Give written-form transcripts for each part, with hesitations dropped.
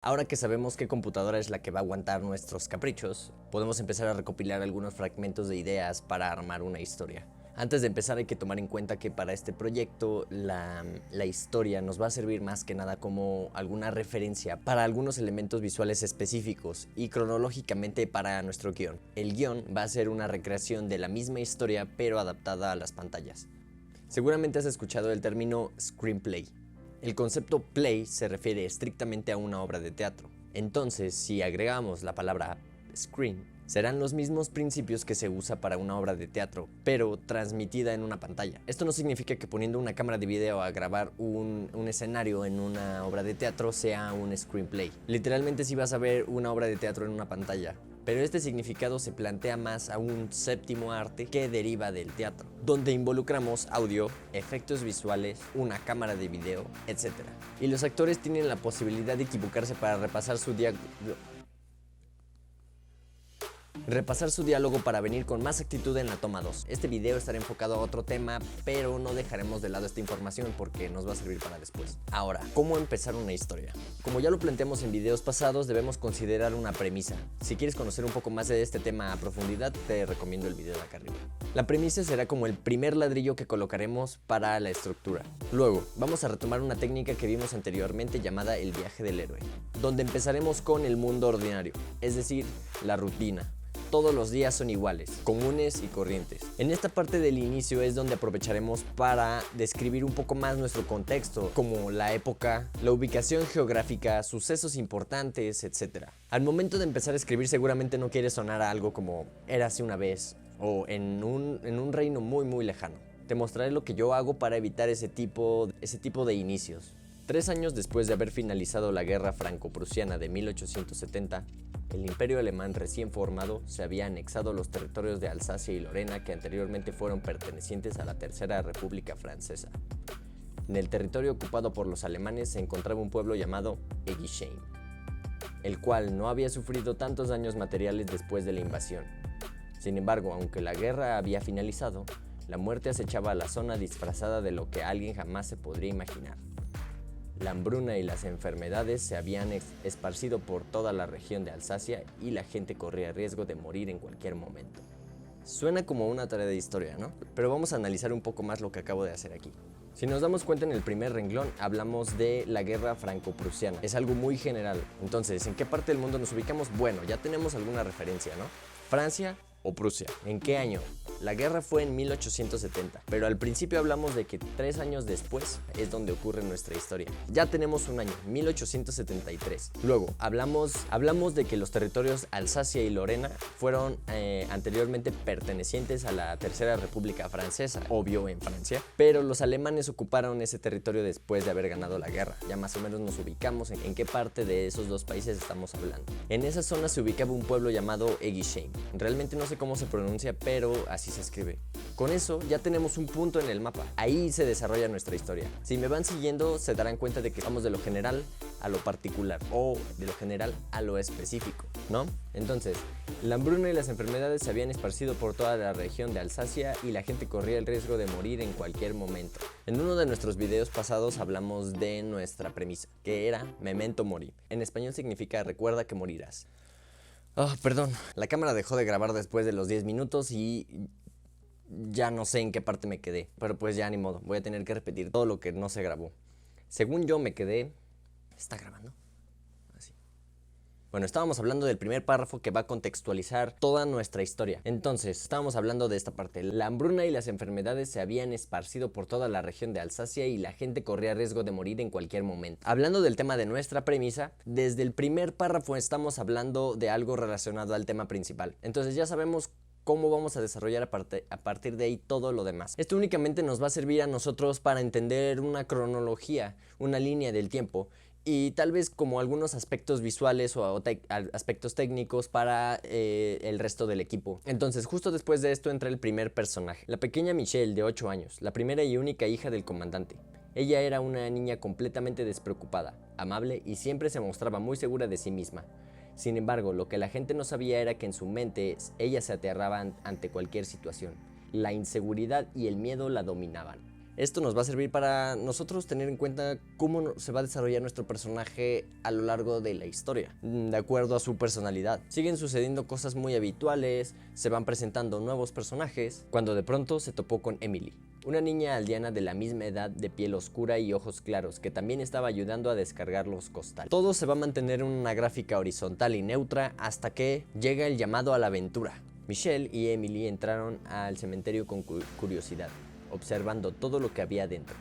Ahora que sabemos qué computadora es la que va a aguantar nuestros caprichos, podemos empezar a recopilar algunos fragmentos de ideas para armar una historia. Antes de empezar hay que tomar en cuenta que para este proyecto la historia nos va a servir más que nada como alguna referencia para algunos elementos visuales específicos y cronológicamente para nuestro guión. El guión va a ser una recreación de la misma historia pero adaptada a las pantallas. Seguramente has escuchado el término screenplay. El concepto play se refiere estrictamente a una obra de teatro. Entonces, si agregamos la palabra screen, serán los mismos principios que se usa para una obra de teatro, pero transmitida en una pantalla. Esto no significa que poniendo una cámara de video a grabar un escenario en una obra de teatro sea un screenplay. Literalmente sí vas a ver una obra de teatro en una pantalla, pero este significado se plantea más a un séptimo arte que deriva del teatro, donde involucramos audio, efectos visuales, una cámara de video, etc. Y los actores tienen la posibilidad de equivocarse para repasar su diálogo para venir con más actitud en la toma 2. Este video estará enfocado a otro tema, pero no dejaremos de lado esta información porque nos va a servir para después. Ahora, ¿cómo empezar una historia? Como ya lo planteamos en videos pasados, debemos considerar una premisa. Si quieres conocer un poco más de este tema a profundidad, te recomiendo el video de acá arriba. La premisa será como el primer ladrillo que colocaremos para la estructura. Luego, vamos a retomar una técnica que vimos anteriormente llamada el viaje del héroe, donde empezaremos con el mundo ordinario, es decir, la rutina. Todos los días son iguales, comunes y corrientes. En esta parte del inicio es donde aprovecharemos para describir un poco más nuestro contexto, como la época, la ubicación geográfica, sucesos importantes, etc. Al momento de empezar a escribir seguramente no quieres sonar a algo como érase una vez o en un reino muy lejano. Te mostraré lo que yo hago para evitar ese tipo de inicios. 3 años después de haber finalizado la guerra franco-prusiana de 1870, el imperio alemán recién formado se había anexado los territorios de Alsacia y Lorena que anteriormente fueron pertenecientes a la Tercera República Francesa. En el territorio ocupado por los alemanes se encontraba un pueblo llamado Eguisheim, el cual no había sufrido tantos daños materiales después de la invasión. Sin embargo, aunque la guerra había finalizado, la muerte acechaba a la zona disfrazada de lo que alguien jamás se podría imaginar. La hambruna y las enfermedades se habían esparcido por toda la región de Alsacia y la gente corría riesgo de morir en cualquier momento. Suena como una tarea de historia, ¿no? Pero vamos a analizar un poco más lo que acabo de hacer aquí. Si nos damos cuenta en el primer renglón, hablamos de la guerra franco-prusiana. Es algo muy general. Entonces, ¿en qué parte del mundo nos ubicamos? Bueno, ya tenemos alguna referencia, ¿no? Francia o Prusia. ¿En qué año? La guerra fue en 1870, pero al principio hablamos de que 3 años después es donde ocurre nuestra historia. Ya tenemos un año, 1873. Luego, hablamos de que los territorios Alsacia y Lorena fueron anteriormente pertenecientes a la Tercera República Francesa, obvio en Francia, pero los alemanes ocuparon ese territorio después de haber ganado la guerra. Ya más o menos nos ubicamos en qué parte de esos dos países estamos hablando. En esa zona se ubicaba un pueblo llamado Eguisheim. Realmente no sé cómo se pronuncia, pero así se escribe. Con eso ya tenemos un punto en el mapa. Ahí se desarrolla nuestra historia. Si me van siguiendo se darán cuenta de que vamos de lo general a lo particular o de lo general a lo específico, ¿no? Entonces, la hambruna y las enfermedades se habían esparcido por toda la región de Alsacia y la gente corría el riesgo de morir en cualquier momento. En uno de nuestros videos pasados hablamos de nuestra premisa, que era Memento Mori. En español significa recuerda que morirás. Oh, perdón, la cámara dejó de grabar después de los 10 minutos y ya no sé en qué parte me quedé. Pero pues ya ni modo, voy a tener que repetir todo lo que no se grabó. Según yo me quedé... ¿Está grabando? Así. Bueno, estábamos hablando del primer párrafo que va a contextualizar toda nuestra historia. Entonces, estábamos hablando de esta parte. La hambruna y las enfermedades se habían esparcido por toda la región de Alsacia y la gente corría riesgo de morir en cualquier momento. Hablando del tema de nuestra premisa, desde el primer párrafo estamos hablando de algo relacionado al tema principal. Entonces ya sabemos cómo vamos a desarrollar a partir de ahí todo lo demás. Esto únicamente nos va a servir a nosotros para entender una cronología, una línea del tiempo y tal vez como algunos aspectos visuales o aspectos técnicos para el resto del equipo. Entonces, justo después de esto entra el primer personaje, la pequeña Michelle de 8 años, la primera y única hija del comandante. Ella era una niña completamente despreocupada, amable y siempre se mostraba muy segura de sí misma. Sin embargo, lo que la gente no sabía era que en su mente ella se aterraba ante cualquier situación. La inseguridad y el miedo la dominaban. Esto nos va a servir para nosotros tener en cuenta cómo se va a desarrollar nuestro personaje a lo largo de la historia, de acuerdo a su personalidad. Siguen sucediendo cosas muy habituales, se van presentando nuevos personajes, cuando de pronto se topó con Emily, una niña aldeana de la misma edad, de piel oscura y ojos claros, que también estaba ayudando a descargar los costales. Todo se va a mantener en una gráfica horizontal y neutra hasta que llega el llamado a la aventura. Michelle y Emily entraron al cementerio con curiosidad, observando todo lo que había dentro.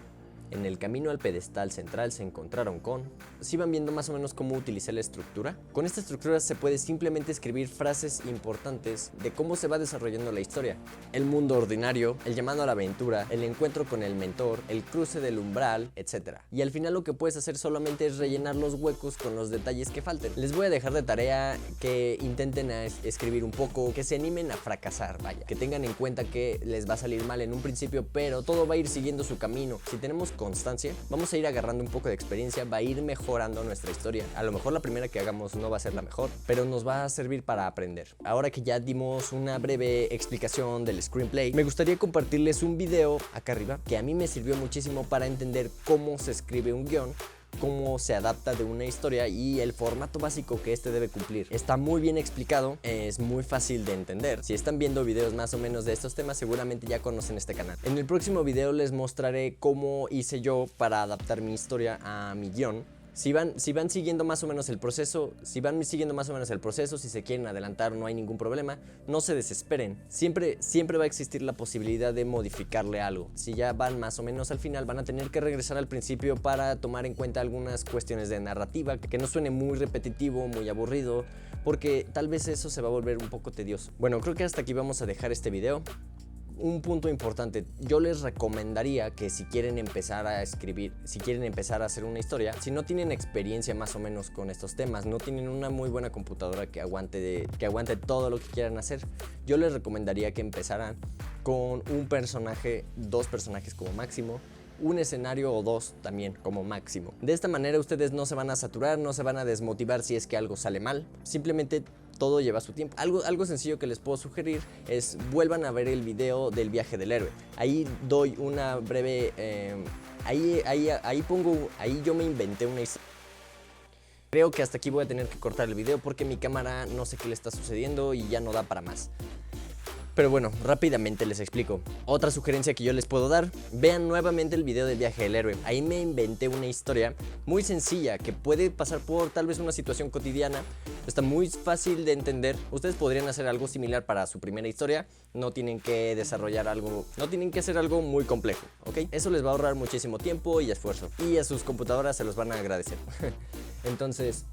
En el camino al pedestal central se encontraron con... ¿Sí van viendo más o menos cómo utilizar la estructura? Con esta estructura se puede simplemente escribir frases importantes de cómo se va desarrollando la historia. El mundo ordinario, el llamado a la aventura, el encuentro con el mentor, el cruce del umbral, etc. Y al final lo que puedes hacer solamente es rellenar los huecos con los detalles que falten. Les voy a dejar de tarea que intenten escribir un poco, que se animen a fracasar, vaya. Que tengan en cuenta que les va a salir mal en un principio, pero todo va a ir siguiendo su camino. Si tenemos constancia, vamos a ir agarrando un poco de experiencia, va a ir mejorando nuestra historia. A lo mejor la primera que hagamos no va a ser la mejor, pero nos va a servir para aprender. Ahora que ya dimos una breve explicación del screenplay, me gustaría compartirles un video acá arriba que a mí me sirvió muchísimo para entender cómo se escribe un guión, cómo se adapta de una historia y el formato básico que este debe cumplir. Está muy bien explicado, es muy fácil de entender. Si están viendo videos más o menos de estos temas, seguramente ya conocen este canal. En el próximo video les mostraré cómo hice yo para adaptar mi historia a mi guión. Si van siguiendo más o menos el proceso, si se quieren adelantar, no hay ningún problema, no se desesperen. Siempre va a existir la posibilidad de modificarle algo. Si ya van más o menos al final, van a tener que regresar al principio para tomar en cuenta algunas cuestiones de narrativa, que no suene muy repetitivo, muy aburrido, porque tal vez eso se va a volver un poco tedioso. Bueno, creo que hasta aquí vamos a dejar este video. Un punto importante, yo les recomendaría que si quieren empezar a escribir, si quieren empezar a hacer una historia, si no tienen experiencia más o menos con estos temas, no tienen una muy buena computadora que aguante todo lo que quieran hacer, yo les recomendaría que empezaran con un personaje, 2 personajes como máximo, un escenario o 2 también como máximo. De esta manera ustedes no se van a saturar, no se van a desmotivar si es que algo sale mal, simplemente todo lleva su tiempo. Algo sencillo que les puedo sugerir es vuelvan a ver el video del viaje del héroe. Ahí doy una breve... ahí yo me inventé una historia. Creo que hasta aquí voy a tener que cortar el video porque mi cámara no sé qué le está sucediendo y ya no da para más. Pero bueno, rápidamente les explico. Otra sugerencia que yo les puedo dar, vean nuevamente el video del viaje del héroe. Ahí me inventé una historia muy sencilla que puede pasar por tal vez una situación cotidiana. Está muy fácil de entender. Ustedes podrían hacer algo similar para su primera historia. No tienen que desarrollar algo, no tienen que hacer algo muy complejo, ¿ok? Eso les va a ahorrar muchísimo tiempo y esfuerzo. Y a sus computadoras se los van a agradecer. Entonces...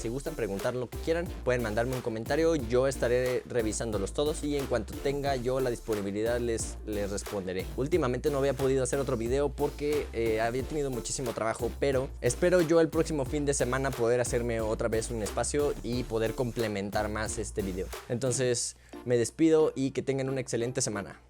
si gustan preguntar lo que quieran, pueden mandarme un comentario, yo estaré revisándolos todos y en cuanto tenga yo la disponibilidad les responderé. Últimamente no había podido hacer otro video porque había tenido muchísimo trabajo, pero espero yo el próximo fin de semana poder hacerme otra vez un espacio y poder complementar más este video. Entonces me despido y que tengan una excelente semana.